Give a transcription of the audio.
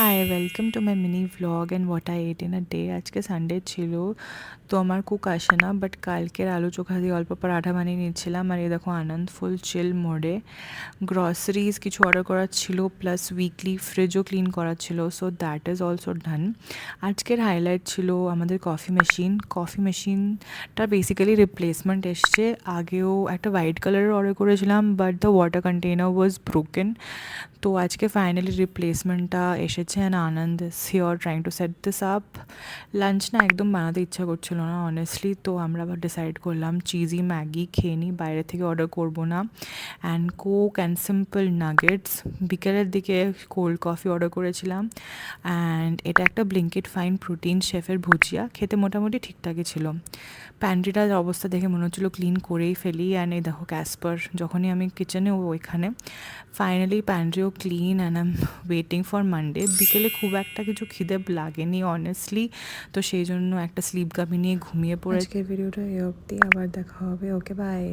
High, welcome to my mini vlog and what I ate in a day. আজকে Sunday ছিল, তো আমার cook আসে না, বাট কালকের আলু চোখা দিয়ে অল্প পরাঠা বানিয়ে নিচ্ছিলাম। আর এই দেখো আনন্দ ফুল চিল মোডে। গ্রসারিজ কিছু অর্ডার করার ছিল, প্লাস উইকলি ফ্রিজও ক্লিন করার ছিল, সো দ্যাট ইজ অলসো ডান। আজকের হাইলাইট ছিল আমাদের কফি মেশিনটা বেসিক্যালি রিপ্লেসমেন্ট এসছে। আগেও একটা হোয়াইট কালারের অর্ডার করেছিলাম, but the water container was broken. তো আজকে ফাইনালি রিপ্লেসমেন্টটা এসেছে অ্যান্ড Anand is here trying to set this up. Lunch না একদম বানাতে ইচ্ছা করছিল না অনেস্টলি, তো আমরা আবার ডিসাইড করলাম চিজি ম্যাগি খেয়ে নিই, বাইরে থেকে অর্ডার করবো না। And Coke and simple nuggets. বিকেলের দিকে কোল্ড কফি অর্ডার করেছিলাম, অ্যান্ড এটা একটা ব্লিঙ্কিট ফাইন প্রোটিন শেফের ভুজিয়া, খেতে মোটামুটি ঠিকঠাকই ছিল। প্যান্ট্রিটার অবস্থা দেখে মনে হচ্ছিলো ক্লিন করেই ফেলি, অ্যান্ড এই দেখো ক্যাসপার যখনই আমি কিচেনে ওইখানে। ফাইনালি প্যান্ট্রিও clean and I am waiting for Monday. বিকেলে খুব একটা কিছু খিদে লাগেনি অনেস্টলি, তো সেই জন্য একটা স্লিপ কাপি নিয়ে ঘুমিয়ে পড়ে। আজকের ভিডিওটা এ অবধি, আবার দেখা হবে। ওকে, বাই।